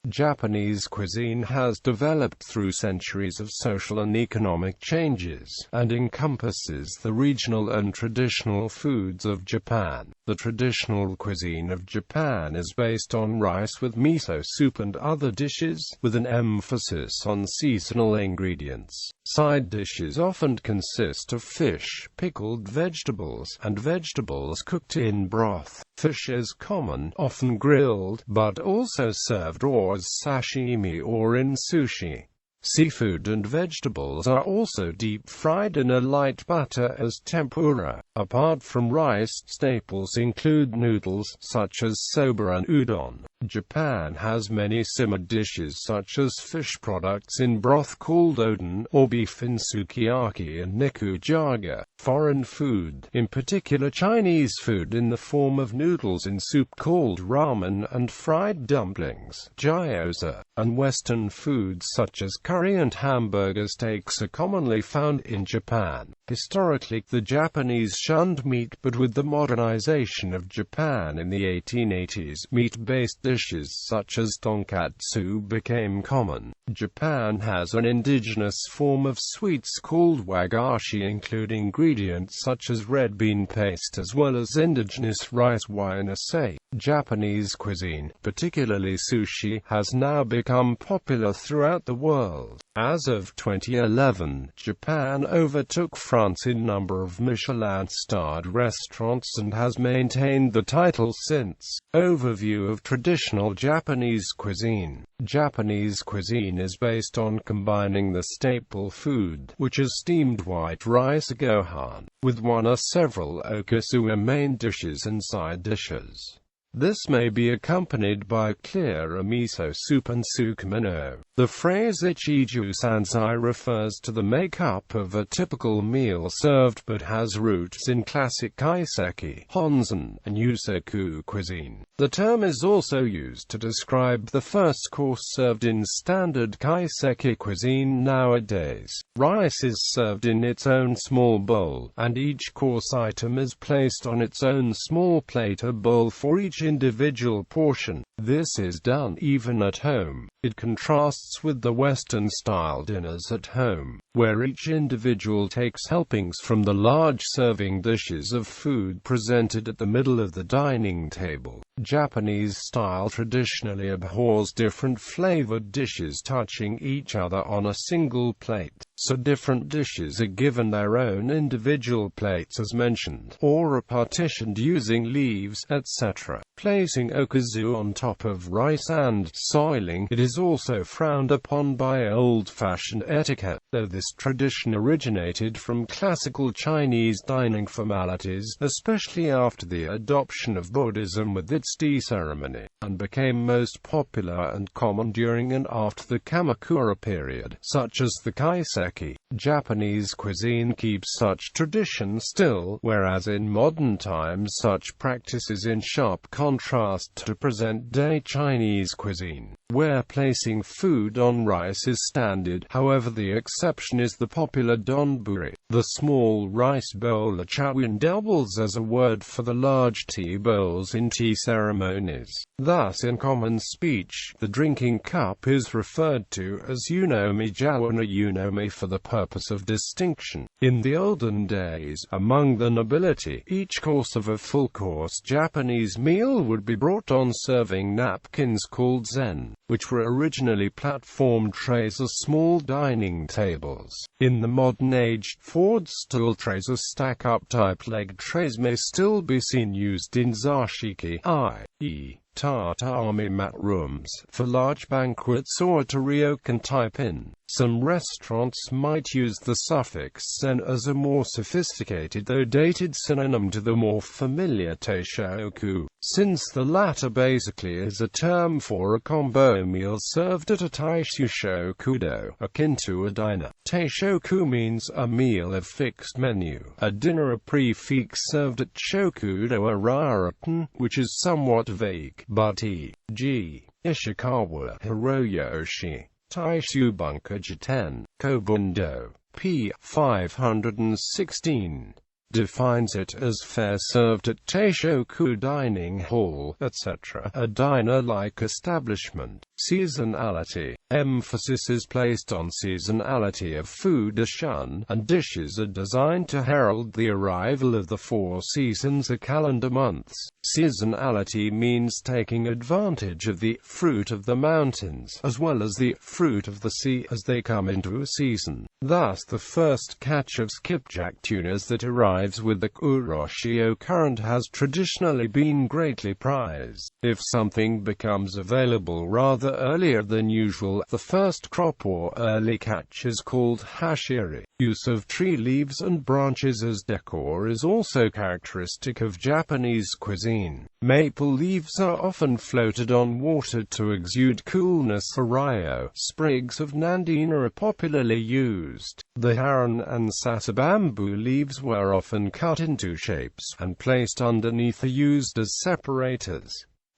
Japanese cuisine has developed through centuries of social and economic changes, and encompasses the regional and traditional foods of Japan. The traditional cuisine of Japan is based on rice with miso soup and other dishes, with an emphasis on seasonal ingredients. Side dishes often consist of fish, pickled vegetables, and vegetables cooked in broth. Fish is common, often grilled, but also served raw as sashimi or in sushi. Seafood and vegetables are also deep-fried in a light butter as tempura. Apart from rice, staples include noodles, such as soba and udon. Japan has many simmered dishes such as fish products in broth called oden, or beef in sukiyaki and nikujaga. Foreign food, in particular Chinese food in the form of noodles in soup called ramen and fried dumplings, gyoza, and Western foods such as curry and hamburger steaks are commonly found in Japan. Historically, the Japanese shunned meat, but with the modernization of Japan in the 1880s, meat-based dishes such as tonkatsu became common. Japan has an indigenous form of sweets called wagashi, including ingredients such as red bean paste as well as indigenous rice wine acai. Japanese cuisine, particularly sushi, has now become popular throughout the world. As of 2011, Japan overtook France in number of Michelin-starred restaurants and has maintained the title since. Overview of traditional Japanese cuisine. Japanese cuisine is based on combining the staple food, which is steamed white rice gohan, with one or several okasuwa main dishes and side dishes. This may be accompanied by clear miso soup and sukimino. The phrase ichiju sansai refers to the makeup of a typical meal served but has roots in classic kaiseki, honzan, and yusaku cuisine. The term is also used to describe the first course served in standard kaiseki cuisine nowadays. Rice is served in its own small bowl, and each course item is placed on its own small plate or bowl for each individual portion. This is done even at home. It contrasts with the Western-style dinners at home, where each individual takes helpings from the large serving dishes of food presented at the middle of the dining table. Japanese style traditionally abhors different flavored dishes touching each other on a single plate, so different dishes are given their own individual plates as mentioned, or are partitioned using leaves, etc. Placing okazu on top of rice and soiling it is also frowned upon by old-fashioned etiquette, though this tradition originated from classical Chinese dining formalities, especially after the adoption of Buddhism with its tea ceremony, and became most popular and common during and after the Kamakura period, such as the kaiseki. Japanese cuisine keeps such traditions still, whereas in modern times such practice is in sharp contrast to present-day Chinese cuisine, where placing food on rice is standard. However, the exception is the popular donburi. The small rice bowl or chawin doubles as a word for the large tea bowls in tea ceremonies. Thus, in common speech, the drinking cup is referred to as unomi jawan or unomi for the purpose of distinction. In the olden days, among the nobility, each course of a full-course Japanese meal would be brought on serving napkins called zen, which were originally platform trays or small dining tables. In the modern age, Ford stool trays or stack-up type leg trays may still be seen used in zashiki, i.e., tatami mat rooms, for large banquets or at a ryokan type inn. Some restaurants might use the suffix "sen" as a more sophisticated though dated synonym to the more familiar teishoku, since the latter basically is a term for a combo meal served at a taishokudo, akin to a diner. Teishoku means a meal of fixed menu, a dinner or prefix served at shokudo or ryokan, which is somewhat vague, but e.g. Ishikawa, Hiroyoshi, Taishubunka Jiten, Kobundo, p. 516. defines it as fare served at Teishoku dining hall, etc., a diner-like establishment. Seasonality. Emphasis is placed on seasonality of food. Shun and dishes are designed to herald the arrival of the 4 seasons or calendar months. Seasonality means taking advantage of the fruit of the mountains, as well as the fruit of the sea, as they come into a season. Thus, the first catch of skipjack tunas that arrives with the Kuroshio current has traditionally been greatly prized. If something becomes available rather earlier than usual, the first crop or early catch is called hashiri. Use of tree leaves and branches as decor is also characteristic of Japanese cuisine. Maple leaves are often floated on water to exude coolness. Ryo. Sprigs of nandina are popularly used. The haran and sasa bamboo leaves were often cut into shapes and placed underneath, are used as separators.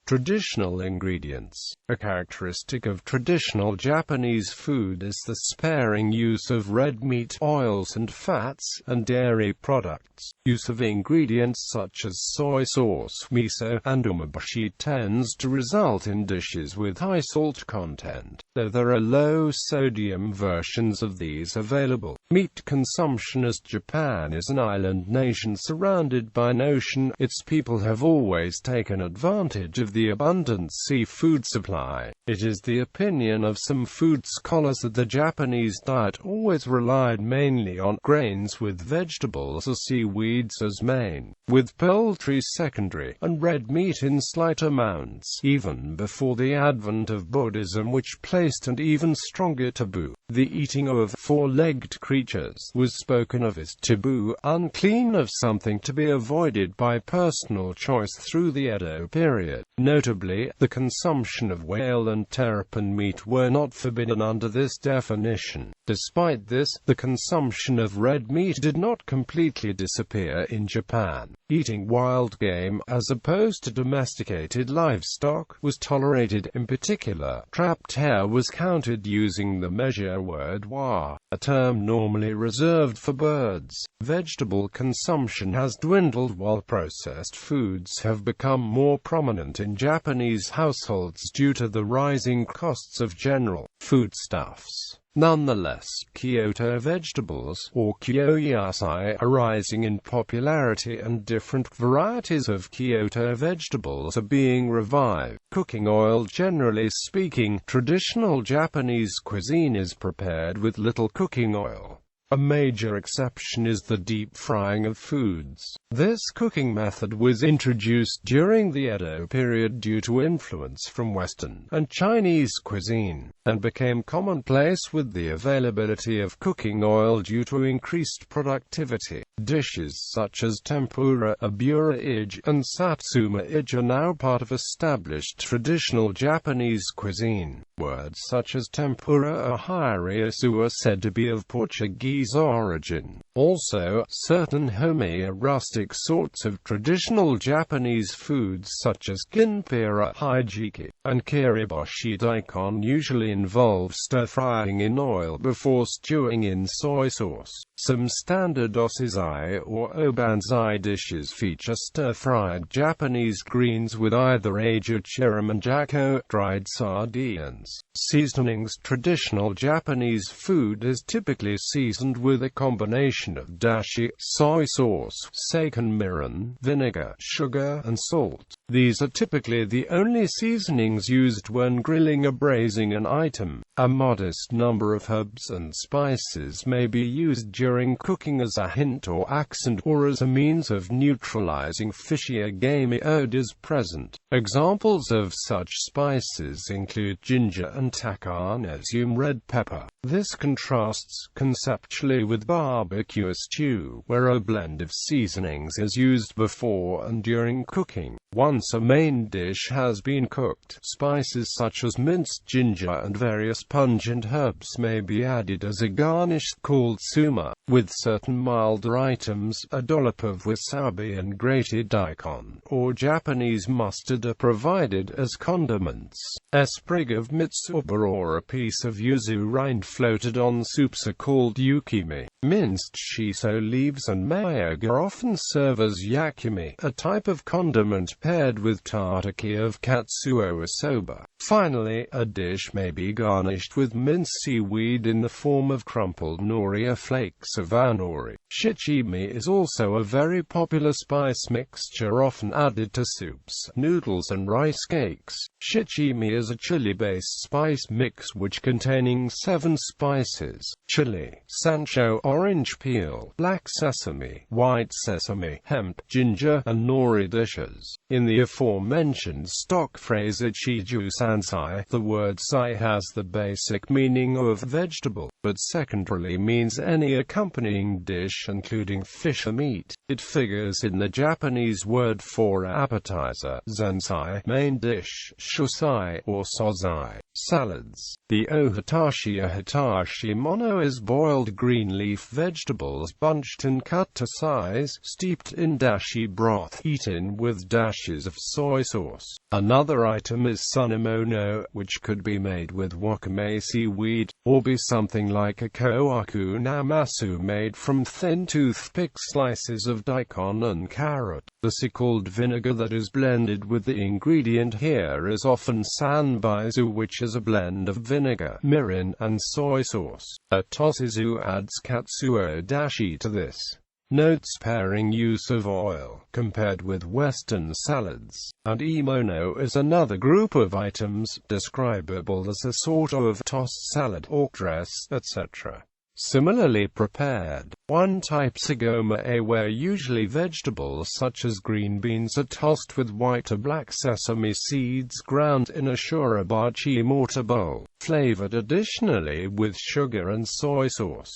Traditional ingredients. A characteristic of traditional Japanese food is the sparing use of red meat, oils and fats, and dairy products. Use of ingredients such as soy sauce, miso, and umeboshi tends to result in dishes with high salt content, though there are low-sodium versions of these available. Meat consumption. As Japan is an island nation surrounded by an ocean, its people have always taken advantage of the abundant seafood supply. It is the opinion of some food scholars that the Japanese diet always relied mainly on grains with vegetables or seaweeds as main, with poultry secondary, and red meat in slight amounts, even before the advent of Buddhism, which placed an even stronger taboo. The eating of 4-legged creatures was spoken of as taboo, unclean, of something to be avoided by personal choice through the Edo period. Notably, the consumption of whale and terrapin meat were not forbidden under this definition. Despite this, the consumption of red meat did not completely disappear in Japan. Eating wild game, as opposed to domesticated livestock, was tolerated. In particular, trapped hare was counted using the measure word wa, a term normally reserved for birds. Vegetable consumption has dwindled while processed foods have become more prominent in Japanese households due to the rising costs of general foodstuffs. Nonetheless, Kyoto vegetables, or kyoyasai, are rising in popularity, and different varieties of Kyoto vegetables are being revived. Cooking oil. Generally speaking, traditional Japanese cuisine is prepared with little cooking oil. A major exception is the deep frying of foods. This cooking method was introduced during the Edo period due to influence from Western and Chinese cuisine, and became commonplace with the availability of cooking oil due to increased productivity. Dishes such as tempura, abura-ige, and satsuma-ige are now part of established traditional Japanese cuisine. Words such as tempura or hirisu are said to be of Portuguese origin. Also, certain homey or rustic sorts of traditional Japanese foods such as kinpira, hijiki, and kiriboshi daikon usually involve stir-frying in oil before stewing in soy sauce. Some standard osizai or obanzai dishes feature stir-fried Japanese greens with either age or chiramanjako, dried sardines. Seasonings. Traditional Japanese food is typically seasoned with a combination of dashi, soy sauce, seitan mirin, vinegar, sugar, and salt. These are typically the only seasonings used when grilling or braising an item. A modest number of herbs and spices may be used during cooking as a hint or accent, or as a means of neutralizing fishy or gamey odors present. Examples of such spices include ginger and takane red pepper. This contrasts conceptually with barbecue stew, where a blend of seasonings is used before and during cooking. Once a main dish has been cooked, spices such as minced ginger and various pungent herbs may be added as a garnish called suma. With certain milder items, a dollop of wasabi and grated daikon, or Japanese mustard are provided as condiments. A sprig of mitsuba or a piece of yuzu rind floated on soups are called yukimi. Minced shiso leaves and myoga often serve as yakimi, a type of condiment paired with tataki of katsuo or soba. Finally, a dish may be garnished with minced seaweed in the form of crumpled nori or flakes of anori. Shichimi is also a very popular spice mixture often added to soups, noodles and rice cakes. Shichimi is a chili-based spice mix which containing 7 spices: chili, sansho, orange peel, black sesame, white sesame, hemp, ginger, and nori dishes. In the aforementioned stock phrase ichiju sansai, the word sai has the basic meaning of vegetable, but secondarily means any accompanying dish including fish or meat. It figures in the Japanese word for appetizer, zensai, main dish, shosai, or sozai. Salads. The ohatashi or hitashi mono is boiled green leaf vegetables bunched and cut to size, steeped in dashi broth, eaten with dashes of soy sauce. Another item is sunimono, which could be made with wakame seaweed, or be something like a koaku namasu made from thin toothpick slices of daikon and carrot. The so-called vinegar that is blended with the ingredient here is often sanbaizu, which is a blend of vinegar, mirin, and soy sauce. A tosizu adds katsuo dashi to this. Notes: pairing use of oil, compared with Western salads. And imono is another group of items, describable as a sort of tossed salad, or dress, etc. Similarly prepared. One type sagoma where usually vegetables such as green beans are tossed with white or black sesame seeds ground in a shurabachi mortar bowl, flavored additionally with sugar and soy sauce.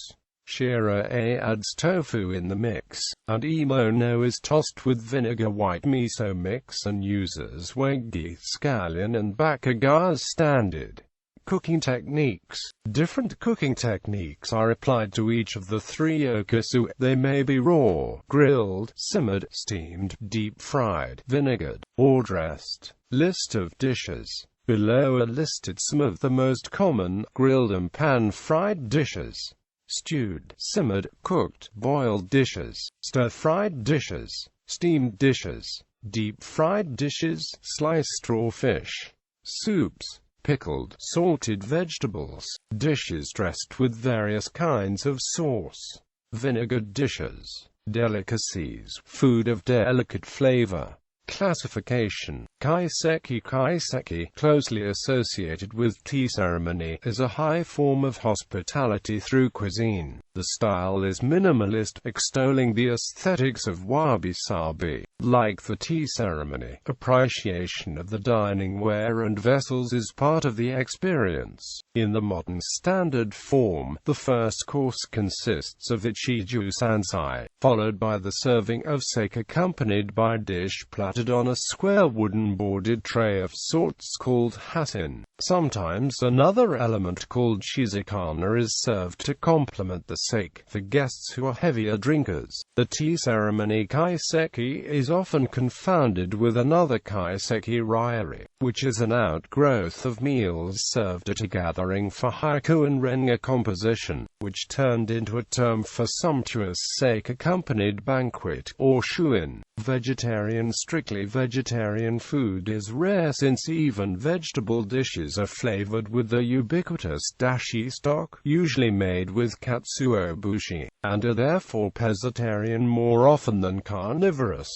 Shira adds tofu in the mix, and imono is tossed with vinegar white miso mix and uses wagi, scallion and bakaga as standard. Cooking techniques. Different cooking techniques are applied to each of the 3 okasu. They may be raw, grilled, simmered, steamed, deep-fried, vinegared, or dressed. List of dishes. Below are listed some of the most common grilled and pan-fried dishes: stewed, simmered, cooked, boiled dishes, stir-fried dishes, steamed dishes, deep-fried dishes, sliced raw fish, soups, pickled, salted vegetables, dishes dressed with various kinds of sauce, vinegared dishes, delicacies, food of delicate flavor. Classification. Kaiseki. Kaiseki, closely associated with tea ceremony, is a high form of hospitality through cuisine. The style is minimalist, extolling the aesthetics of wabi-sabi. Like the tea ceremony, appreciation of the dining ware and vessels is part of the experience. In the modern standard form, the first course consists of ichiju sansai, followed by the serving of sake accompanied by a dish platted on a square wooden boarded tray of sorts called hatin. Sometimes another element called shizukana is served to complement the sake for guests who are heavier drinkers. The tea ceremony kaiseki is often confounded with another kaiseki ryuri, which is an outgrowth of meals served at a gathering for haiku and renga composition, which turned into a term for sumptuous sake accompanied banquet, or shuin. Vegetarian. Strictly vegetarian food is rare since even vegetable dishes are flavored with the ubiquitous dashi stock, usually made with katsuo bushi, and are therefore pescatarian more often than carnivorous.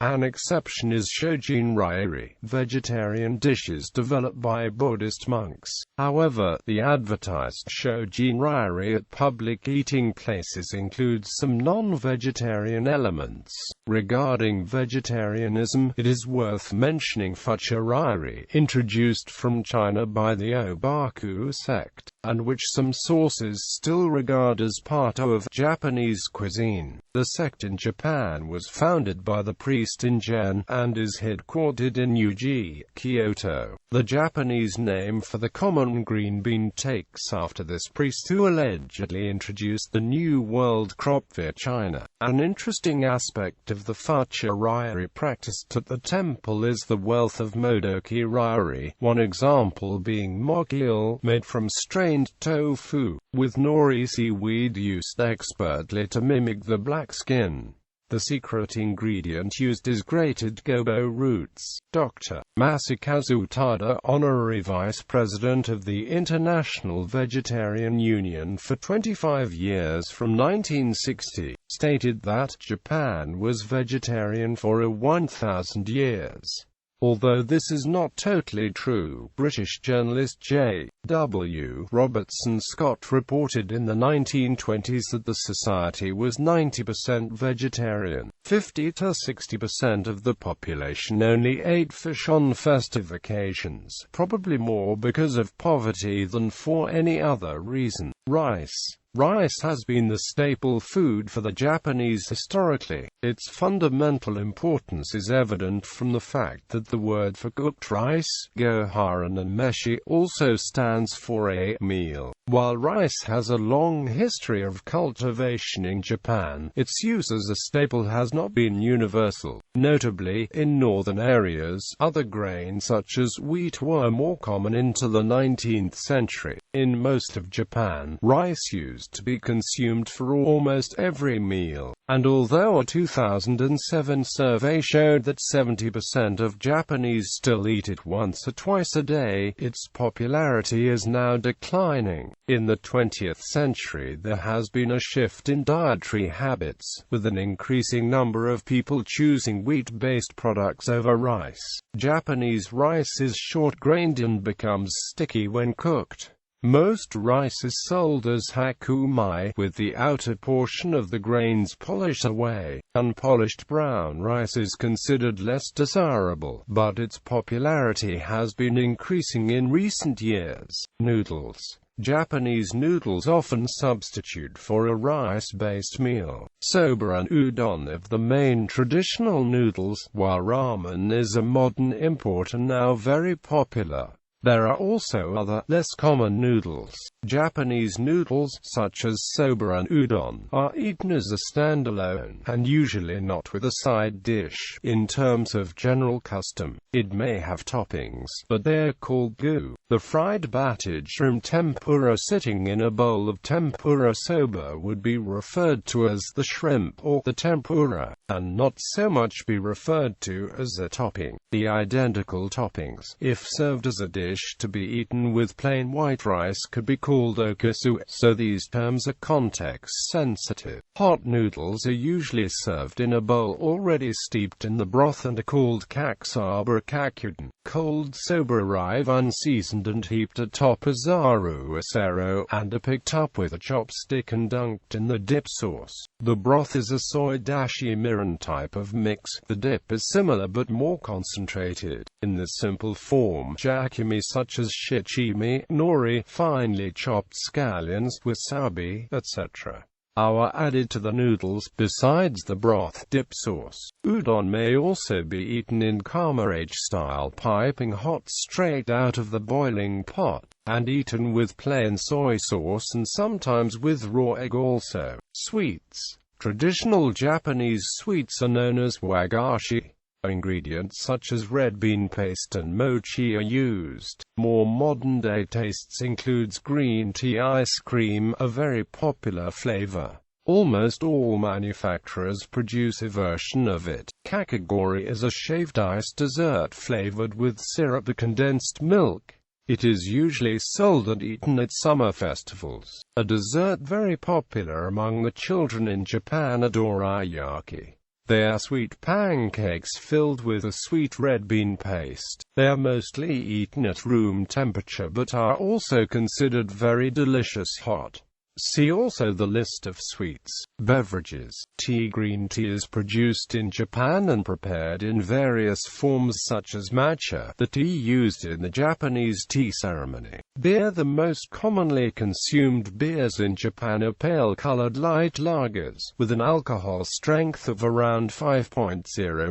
An exception is shojin ryuri, vegetarian dishes developed by Buddhist monks. However, the advertised shojin ryuri at public eating places includes some non-vegetarian elements. Regarding vegetarianism, it is worth mentioning fucha ryuri, introduced from China by the Obaku sect, and which some sources still regard as part of Japanese cuisine. The sect in Japan was founded by the priest in Gen, and is headquartered in Uji, Kyoto. The Japanese name for the common green bean takes after this priest who allegedly introduced the New World crop via China. An interesting aspect of the fucha ryuri practiced at the temple is the wealth of modoki ryuri, one example being mogil, made from strained tofu, with nori seaweed used expertly to mimic the black skin. The secret ingredient used is grated gobo roots. Dr. Masakazu Tada, honorary vice president of the International Vegetarian Union for 25 years from 1960, stated that Japan was vegetarian for 1,000 years. Although this is not totally true, British journalist J.W. Robertson Scott reported in the 1920s that the society was 90% vegetarian. 50 to 60% of the population only ate fish on festive occasions, probably more because of poverty than for any other reason. Rice. Rice has been the staple food for the Japanese historically. Its fundamental importance is evident from the fact that the word for cooked rice, goharan and meshi, also stands for a meal. While rice has a long history of cultivation in Japan, its use as a staple has not been universal. Notably, in northern areas, other grains such as wheat were more common into the 19th century. In most of Japan, rice used to be consumed for almost every meal, and although a 2007 survey showed that 70% of Japanese still eat it once or twice a day, its popularity is now declining. In the 20th century, there has been a shift in dietary habits, with an increasing number of people choosing wheat-based products over rice. Japanese rice is short-grained and becomes sticky when cooked. Most rice is sold as hakumai, with the outer portion of the grains polished away. Unpolished brown rice is considered less desirable, but its popularity has been increasing in recent years. Noodles. Japanese noodles often substitute for a rice-based meal. Soba and udon are the main traditional noodles, while ramen is a modern import and now very popular. There are also other, less common noodles. Japanese noodles, such as soba and udon, are eaten as a standalone, and usually not with a side dish. In terms of general custom, it may have toppings, but they are called gu. The fried battage from tempura sitting in a bowl of tempura soba would be referred to as the shrimp or the tempura, and not so much be referred to as a topping. The identical toppings, if served as a dish to be eaten with plain white rice, could be called okasu, so these terms are context-sensitive. Hot noodles are usually served in a bowl already steeped in the broth and are called kaksaba kakuden. Cold soba arrive unseasoned and heaped atop a zaru acero, and are picked up with a chopstick and dunked in the dip sauce. The broth is a soy dashi mirin type of mix. The dip is similar but more concentrated. In the simple form, jakimi such as shichimi, nori, finely chopped scallions, wasabi, etc. are added to the noodles, besides the broth dip sauce. Udon may also be eaten in kamarage-style piping hot straight out of the boiling pot, and eaten with plain soy sauce and sometimes with raw egg also. Sweets. Traditional Japanese sweets are known as wagashi. Ingredients such as red bean paste and mochi are used. More modern-day tastes includes green tea ice cream, a very popular flavor. Almost all manufacturers produce a version of it. Kakigori is a shaved ice dessert flavored with syrup or condensed milk. It is usually sold and eaten at summer festivals. A dessert very popular among the children in Japan are dorayaki. They are sweet pancakes filled with a sweet red bean paste. They are mostly eaten at room temperature but are also considered very delicious hot. See also the list of sweets. Beverages. Tea. Green tea is produced in Japan and prepared in various forms such as matcha, the tea used in the Japanese tea ceremony. Beer. The most commonly consumed beers in Japan are pale-colored light lagers, with an alcohol strength of around 5.0%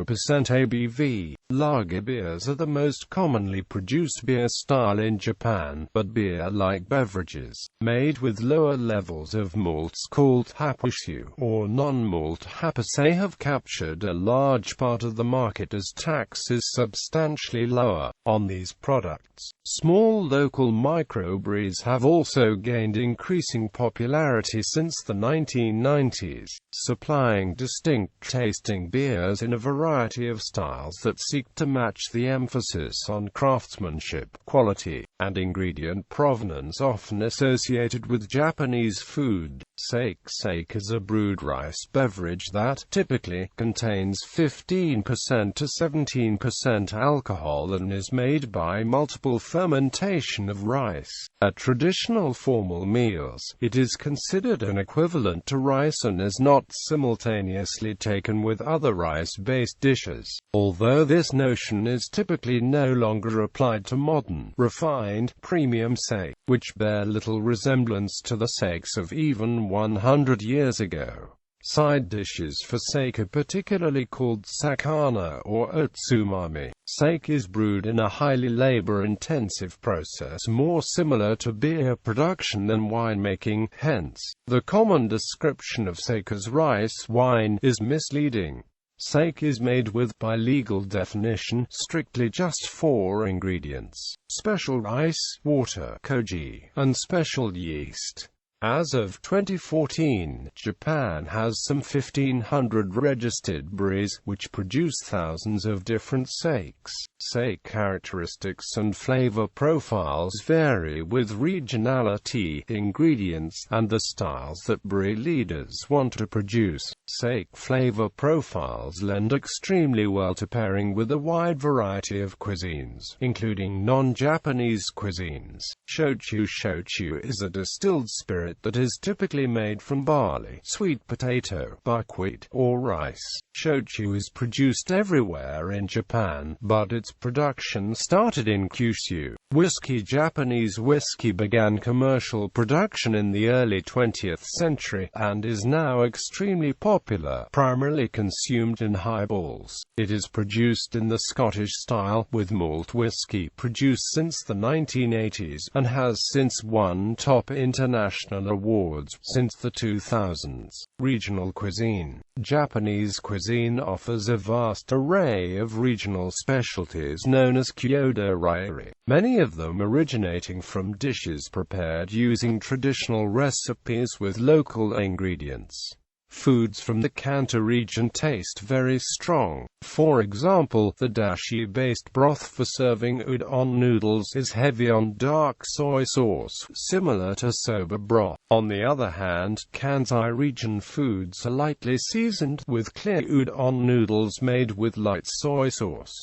ABV. Lager beers are the most commonly produced beer style in Japan, but beer-like beverages, made with lower levels of malts called hapushu, or non-malt hapase, have captured a large part of the market as tax is substantially lower on these products. Small local microbrews have also gained increasing popularity since the 1990s, supplying distinct-tasting beers in a variety of styles that seek to match the emphasis on craftsmanship, quality, and ingredient provenance often associated with Japanese food. Sake is a brewed rice beverage that typically contains 15% to 17% alcohol and is made by multiple fermentation of rice. At traditional formal meals, it is considered an equivalent to rice and is not simultaneously taken with other rice-based dishes, although this notion is typically no longer applied to modern, refined, premium sake, which bear little resemblance to the sakes of even 100 years ago. Side dishes for sake are particularly called sakana or otsumami. Sake is brewed in a highly labor-intensive process more similar to beer production than winemaking, hence, the common description of sake as rice wine is misleading. Sake is made with, by legal definition, strictly just 4 ingredients: special rice, water, koji, and special yeast. As of 2014, Japan has some 1,500 registered breweries, which produce thousands of different sakes. Sake characteristics and flavor profiles vary with regionality, ingredients, and the styles that brewery leaders want to produce. Sake flavor profiles lend extremely well to pairing with a wide variety of cuisines, including non-Japanese cuisines. Shochu is a distilled spirit that is typically made from barley, sweet potato, buckwheat, or rice. Shochu is produced everywhere in Japan, but its production started in Kyushu. Whisky. Japanese whiskey began commercial production in the early 20th century, and is now extremely popular, primarily consumed in highballs. It is produced in the Scottish style, with malt whiskey produced since the 1980s, and has since won top international awards since the 2000s. Regional cuisine. Japanese cuisine offers a vast array of regional specialties known as kyodo-ryuri, many of them originating from dishes prepared using traditional recipes with local ingredients. Foods from the Kanto region taste very strong. For example, the dashi-based broth for serving udon noodles is heavy on dark soy sauce, similar to soba broth. On the other hand, Kansai region foods are lightly seasoned, with clear udon noodles made with light soy sauce.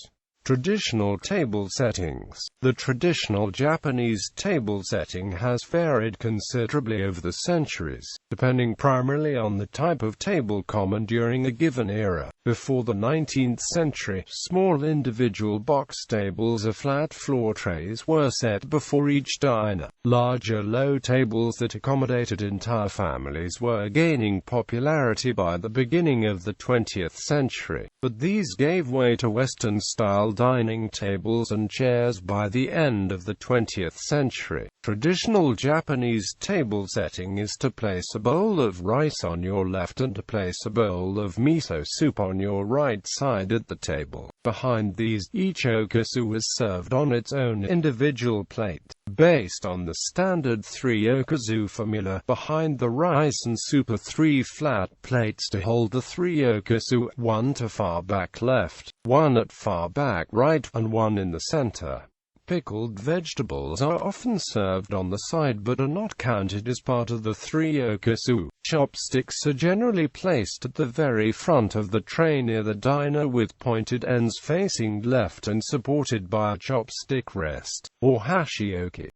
Traditional table settings. The traditional Japanese table setting has varied considerably over the centuries, depending primarily on the type of table common during a given era. Before the 19th century, small individual box tables or flat floor trays were set before each diner. Larger low tables that accommodated entire families were gaining popularity by the beginning of the 20th century, but these gave way to Western-style dining tables and chairs by the end of the 20th century. Traditional Japanese table setting is to place a bowl of rice on your left and to place a bowl of miso soup on your right side at the table. Behind these, each okazu is served on its own individual plate. Based on the standard 3 okazu formula, behind the rice and soup are 3 flat plates to hold the 3 okazu, 1 to far back left, 1 at far back right, and 1 in the center. Pickled vegetables are often served on the side but are not counted as part of the 3 okazu. Chopsticks are generally placed at the very front of the tray near the diner with pointed ends facing left and supported by a chopstick rest, or hashioki.